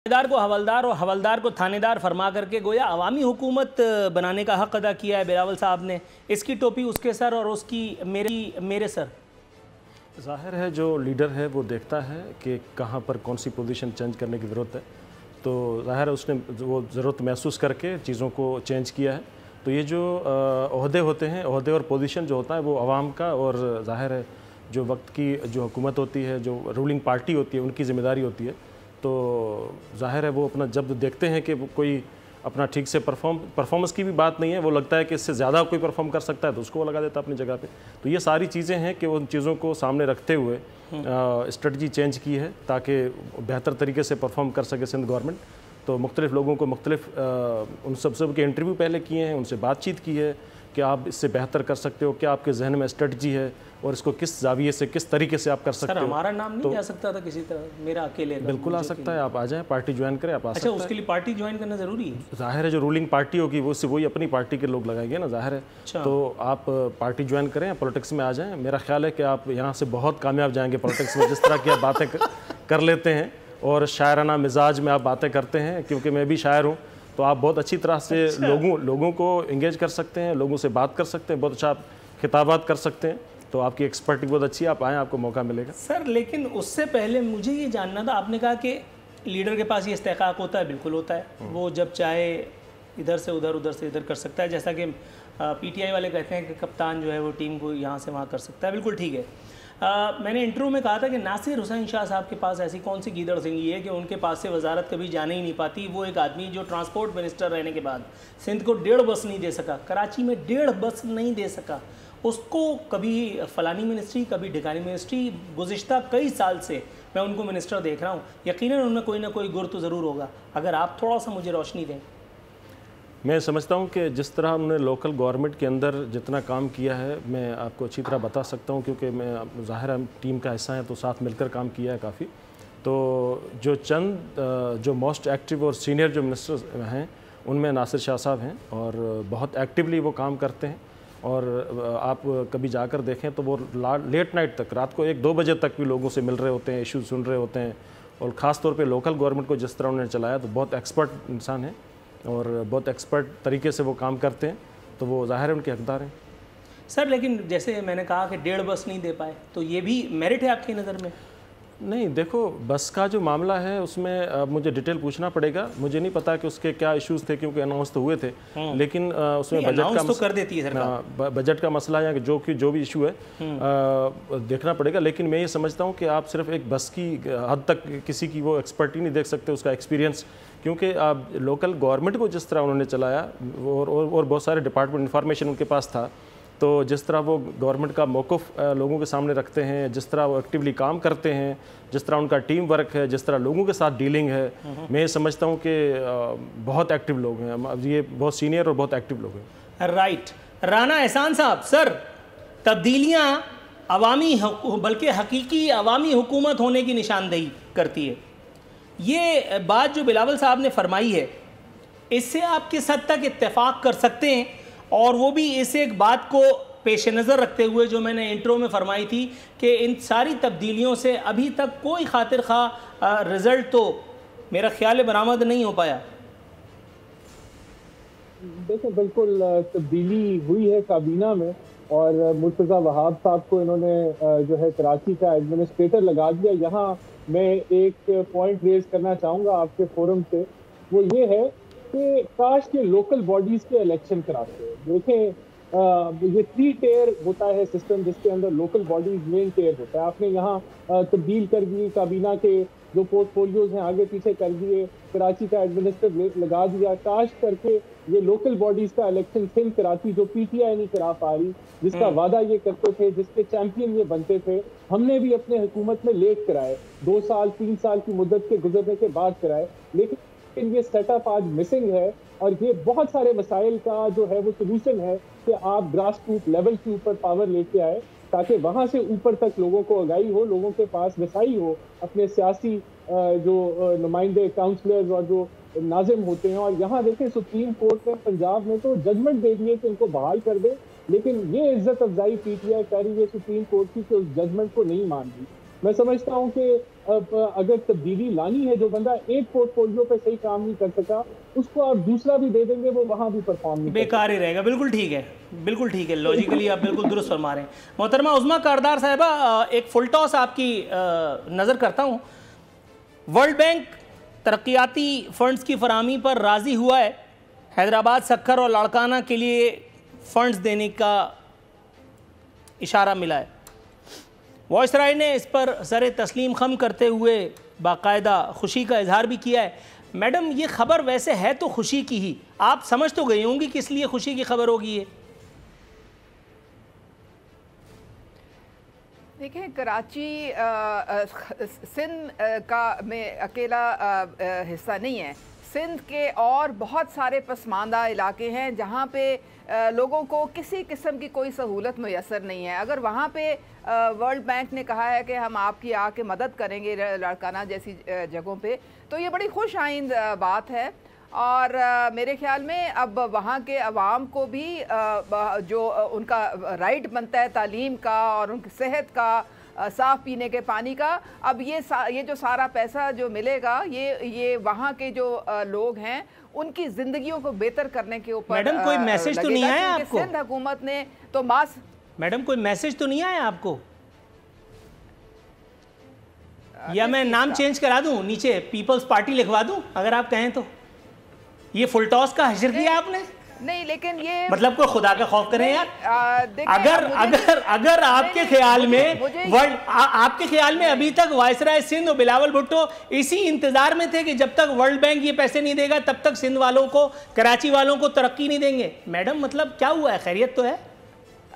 थानेदार को हवलदार और हवलदार को थानेदार फरमा करके गोया अवामी हुकूमत बनाने का हक अदा किया है बिलावल साहब ने। इसकी टोपी उसके सर और उसकी मेरे सर। जाहिर है जो लीडर है वो देखता है कि कहाँ पर कौन सी पोजीशन चेंज करने की ज़रूरत है, तो जाहिर है उसने वो ज़रूरत महसूस करके चीज़ों को चेंज किया है। तो ये जो ओहदे होते हैं, ओहदे और पोजीशन जो होता है वो आवाम का, और जाहिर है जो वक्त की जो हुकूमत होती है, जो रूलिंग पार्टी होती है, उनकी ज़िम्मेदारी होती है। तो जाहिर है वो अपना जब देखते हैं कि कोई अपना ठीक से परफॉर्मेंस की भी बात नहीं है, वो लगता है कि इससे ज़्यादा कोई परफॉर्म कर सकता है तो उसको वो लगा देता है अपनी जगह पे। तो ये सारी चीज़ें हैं कि उन चीज़ों को सामने रखते हुए स्ट्रेटजी चेंज की है ताकि बेहतर तरीके से परफॉर्म कर सके सिंध गवर्नमेंट। तो मुख्तलिफ़ लोगों को उन सब के इंटरव्यू पहले किए हैं, उनसे बातचीत की है कि आप इससे बेहतर कर सकते हो, क्या आपके जहन में स्ट्रेटजी है और इसको किस जाविये से किस तरीके से आप कर सकते हो। हमारा नाम नहीं जा सकता था किसी तरह, मेरा अकेले बिल्कुल आ सकता है, आप आ जाएं, पार्टी ज्वाइन करें, आप आ सकते हैं। उसके लिए पार्टी ज्वाइन करना ज़रूरी है? जाहिर है जो रूलिंग पार्टी होगी वो वही अपनी पार्टी के लोग लगाएंगे ना, जाहिर है। तो आप पार्टी ज्वाइन करें, पॉलिटिक्स में आ जाएं। मेरा ख्याल है कि आप यहाँ से बहुत कामयाब जाएंगे पॉलिटिक्स में, जिस तरह की आप बातें कर लेते हैं और शायराना मिजाज में आप बातें करते हैं, क्योंकि मैं भी शायर हूँ। तो आप बहुत अच्छी तरह से लोगों को इंगेज कर सकते हैं, लोगों से बात कर सकते हैं, बहुत अच्छा खिताबात कर सकते हैं। तो आपकी एक्सपर्टी बहुत अच्छी है, आप आएँ, आपको मौका मिलेगा। सर लेकिन उससे पहले मुझे ये जानना था, आपने कहा कि लीडर के पास ये इस्तेकाक होता है, बिल्कुल होता है, वो जब चाहे इधर से उधर, उधर से इधर कर सकता है। जैसा कि पीटीआई वाले कहते हैं कि कप्तान जो है वो टीम को यहाँ से वहाँ कर सकता है, बिल्कुल ठीक है। मैंने इंटरव्यू में कहा था कि नासिर हुसैन शाह साहब के पास ऐसी कौन सी गीदड़ सिंगी है कि उनके पास से वजारत कभी जाने ही नहीं पाती। वो एक आदमी जो ट्रांसपोर्ट मिनिस्टर रहने के बाद सिंध को 1.5 बस नहीं दे सका, कराची में 1.5 बस नहीं दे सका, उसको कभी फ़लानी मिनिस्ट्री, कभी ढिकानी मिनिस्ट्री, गुज़िश्ता कई साल से मैं उनको मिनिस्टर देख रहा हूँ। यकीनन उनमें कोई ना कोई गुर तो ज़रूर होगा। अगर आप थोड़ा सा मुझे रोशनी दें। मैं समझता हूँ कि जिस तरह उन्होंने लोकल गवर्नमेंट के अंदर जितना काम किया है, मैं आपको अच्छी तरह बता सकता हूँ, क्योंकि मैं ज़ाहिर है टीम का हिस्सा है, तो साथ मिलकर काम किया है काफ़ी। तो जो जो मोस्ट एक्टिव और सीनियर जो मिनिस्टर्स हैं उनमें नासिर शाह साहब हैं, और बहुत एक्टिवली वो काम करते हैं। और आप कभी जाकर देखें तो वो लेट नाइट तक, रात को 1-2 बजे तक भी लोगों से मिल रहे होते हैं, इशू सुन रहे होते हैं। और ख़ास तौर पे लोकल गवर्नमेंट को जिस तरह उन्होंने चलाया, तो बहुत एक्सपर्ट इंसान है और बहुत एक्सपर्ट तरीके से वो काम करते हैं, तो वो ज़ाहिर है उनके हकदार हैं। सर लेकिन जैसे मैंने कहा कि 1.5 बस नहीं दे पाए, तो ये भी मेरिट है आपकी नज़र में? नहीं, देखो बस का जो मामला है उसमें मुझे डिटेल पूछना पड़ेगा। मुझे नहीं पता कि उसके क्या इश्यूज थे, क्योंकि अनाउंस तो हुए थे, लेकिन उसमें बजट का मसला या जो भी इशू है देखना पड़ेगा। लेकिन मैं ये समझता हूँ कि आप सिर्फ एक बस की हद तक किसी की वो एक्सपर्टी नहीं देख सकते, उसका एक्सपीरियंस, क्योंकि आप लोकल गवर्नमेंट को जिस तरह उन्होंने चलाया और बहुत सारे डिपार्टमेंट इंफॉर्मेशन उनके पास था, तो जिस तरह वो गवर्नमेंट का मौक़िफ़ लोगों के सामने रखते हैं, जिस तरह वो एक्टिवली काम करते हैं, जिस तरह उनका टीम वर्क है, जिस तरह लोगों के साथ डीलिंग है, मैं समझता हूँ कि बहुत एक्टिव लोग हैं। ये बहुत सीनियर और बहुत एक्टिव लोग हैं। राइट। राना एहसान साहब, सर तब्दीलियाँ अवामी बल्कि हकीकी अवामी हुकूमत होने की निशानदेही करती है। ये बात जो बिलावल साहब ने फरमाई है, इससे आप किस हद तक इत्तेफाक कर सकते हैं? और वो भी इस एक बात को पेश नज़र रखते हुए जो मैंने इंट्रो में फरमाई थी कि इन सारी तब्दीलियों से अभी तक कोई खातिर खा रिज़ल्ट तो मेरा ख्याल है बरामद नहीं हो पाया। देखो बिल्कुल तब्दीली हुई है काबीना में, और मुर्तज़ा वहाब साहब को इन्होंने जो है कराची का एडमिनिस्ट्रेटर लगा दिया। यहाँ मैं एक पॉइंट रेज करना चाहूँगा आपके फोरम से, वो ये है कि काश के लोकल बॉडीज के इलेक्शन कराते हैं। देखें ये 3 टेयर होता है सिस्टम, जिसके अंदर लोकल बॉडीज मेन टेयर होता है। आपने यहाँ तब्दील कर दी, काबीना के जो पोर्टफोलियोज हैं आगे पीछे कर दिए, कराची का एडमिनिस्ट्रेटर लगा दिया। काश करके ये लोकल बॉडीज का इलेक्शन सिंध कराची जो पीटीआई नहीं करा पा रही, जिसका वादा ये करते थे, जिसके चैंपियन ये बनते थे, हमने भी अपने हुकूमत में लेट कराए, 2 साल 3 साल की मुद्दत के गुजरने के बाद कराए, लेकिन ये सेटअप आज मिसिंग है। और ये बहुत सारे मसाइल का जो है वो सोल्यूशन है कि आप ग्रास रूट लेवल के ऊपर पावर लेके आए, ताकि वहां से ऊपर तक लोगों को आगाही हो, लोगों के पास रसाई हो अपने सियासी जो नुमाइंदे, काउंसलर्स और जो नाजिम होते हैं। और यहाँ देखें सुप्रीम कोर्ट ने पंजाब में तो जजमेंट दे दिए कि इनको बहाल कर दे, लेकिन ये इज्जत अफजाई पीटीआई कर रही है सुप्रीम कोर्ट की कि उस जजमेंट को नहीं मान रही। मैं समझता हूँ कि अगर तब्दीली लानी है, जो बंदा एक पोर्टफोलियो पे सही काम नहीं कर सका उसको आप दूसरा भी दे देंगे, वो वहाँ भी परफॉर्म नहीं बेकार ही रहेगा। बिल्कुल ठीक है, बिल्कुल ठीक है, लॉजिकली आप बिल्कुल दुरुस्त फरमा रहे हैं। मोहतरमा उज़्मा कारदार साहिबा, एक फुल टॉस आपकी नज़र करता हूँ। वर्ल्ड बैंक तरक्याती फ़ंड्स की फराहमी पर राज़ी हुआ है। हैदराबाद, सक्खर और लाड़काना के लिए फ़ंड्स देने का इशारा मिला है। वायसराय ने इस पर सर तस्लीम खम करते हुए बाकायदा खुशी का इजहार भी किया है। मैडम, ये खबर वैसे है तो खुशी की ही, आप समझ तो गई होंगी किस लिए खुशी की खबर होगी ये? देखिए, कराची सिंध का में अकेला हिस्सा नहीं है। सिंध के और बहुत सारे पसमानदा इलाके हैं जहाँ पे लोगों को किसी किस्म की कोई सहूलत मैसर नहीं है। अगर वहाँ पे वर्ल्ड बैंक ने कहा है कि हम आपकी आके मदद करेंगे लाड़काना जैसी जगहों पे, तो ये बड़ी खुश आइंद बात है। और मेरे ख्याल में अब वहाँ के अवाम को भी जो उनका राइट बनता है तालीम का और उनकी सेहत का, साफ़ पीने के पानी का, अब ये जो सारा पैसा जो मिलेगा ये वहाँ के जो लोग हैं उनकी ज़िंदगियों को बेहतर करने के ऊपर। मैडम, कोई मैसेज तो नहीं आया आपको? सिंध हुकूमत ने तो मैडम, कोई मैसेज तो नहीं आया आपको? या मैं नाम चेंज करा दूं, नीचे पीपल्स पार्टी लिखवा दूं अगर आप कहें तो? ये फुल टॉस का हशर किया आपने? नहीं, लेकिन ये मतलब कोई खुदा का खौफ करें यार। अगर आपके ख्याल में आपके ख्याल में अभी तक वायसराय सिंध और बिलावल भुट्टो इसी इंतजार में थे कि जब तक वर्ल्ड बैंक ये पैसे नहीं देगा तब तक सिंध वालों को, कराची वालों को तरक्की नहीं देंगे? मैडम, मतलब क्या हुआ है, खैरियत तो है?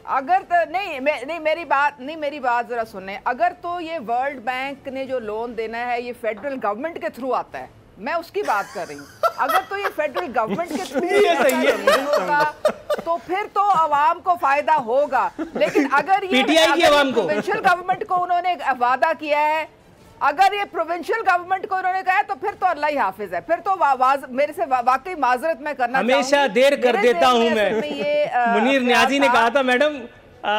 अगर तो नहीं मेरी बात जरा सुनने। अगर तो ये वर्ल्ड बैंक ने जो लोन देना है ये फेडरल गवर्नमेंट के थ्रू आता है, मैं उसकी बात कर रही हूँ। अगर तो ये फेडरल गवर्नमेंट के थ्रू होगा तो फिर तो आवाम को फायदा होगा। लेकिन अगर ये प्रोविंशियल गवर्नमेंट को उन्होंने वादा किया है, अगर ये प्रोविंशियल गवर्नमेंट को उन्होंने कहा है तो फिर तो अल्लाह ही हाफिज है। फिर तो मेरे से वाकई माजरत मैं करना हमेशा देर कर देता हूँ मैं। मुनीर न्याजी ने कहा था मैडम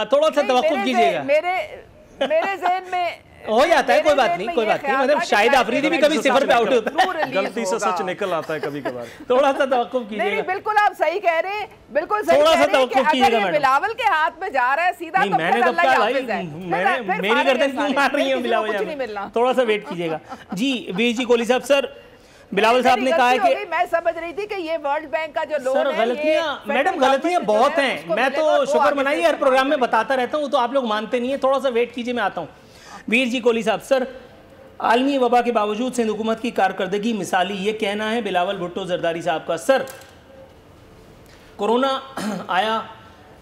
थोड़ा सा तवक्कुफ कीजिएगा। मेरे ज़हन में हो जाता है, कोई बात नहीं, कोई बात नहीं। मतलब शाहिद आफरीदी भी कभी सिफर पे आउट होता है, गलती से सच निकल आता है कभी कभार। थोड़ा सा तवक्कुफ कीजिएगा। नहीं, बिल्कुल आप सही कह रहे हैं, बिल्कुल सही कह रहे हैं कि अगर ये बिलावल के हाथ में जा रहा है सीधा तो मैंने कब कहा भाई, मेरी गर्दन क्यों मार रही है बिलावल? थोड़ा सा वेट कीजिएगा जी। वीर जी कोहली साहब, सर बिलावल साहब ने कहा है कि मैं समझ रही थी कि ये वर्ल्ड बैंक का जो लोन है, गलतियां मैडम, गलतियां बहुत हैं। मैं तो शुक्र मनाइए हर प्रोग्राम में बताता रहता हूँ, तो आप लोग मानते नहीं है। थोड़ा सा वेट कीजिए, मैं आता हूँ। वीर जी कोहली साहब, सर आलमी वबा के बावजूद सिंध हुकूमत की कारकर्दगी मिसाली, ये कहना है बिलावल भुट्टो जरदारी साहब का। सर कोरोना आया,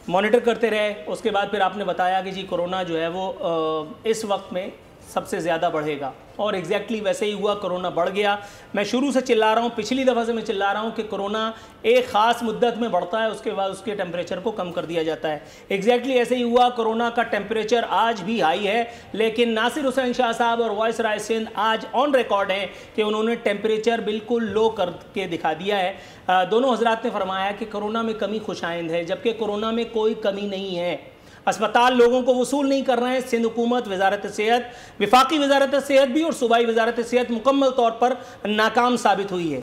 मॉनिटर करते रहे, उसके बाद फिर आपने बताया कि जी कोरोना जो है वो इस वक्त में सबसे ज़्यादा बढ़ेगा, और एग्जैक्टली वैसे ही हुआ, कोरोना बढ़ गया। मैं शुरू से चिल्ला रहा हूँ, पिछली दफ़ा से मैं चिल्ला रहा हूँ कि कोरोना एक ख़ास मुद्दत में बढ़ता है, उसके बाद उसके टेम्परेचर को कम कर दिया जाता है। एग्जैक्टली ऐसे ही हुआ, कोरोना का टेम्परेचर आज भी हाई है, लेकिन नासिर हुसैन शाह साहब और वायसराय सिंध आज ऑन रिकॉर्ड हैं कि उन्होंने टेम्परेचर बिल्कुल लो करके दिखा दिया है। दोनों हजरात ने फरमाया कि कोरोना में कमी खुशाइंद है, जबकि कोरोना में कोई कमी नहीं है। अस्पताल लोगों को वसूल नहीं कर रहे हैं। सिंध हुकूमत, वजारत सेहत, विफाकी वजारत सेहत भी और सूबाई वजारत सेहत मुकम्मल तौर पर नाकाम साबित हुई है।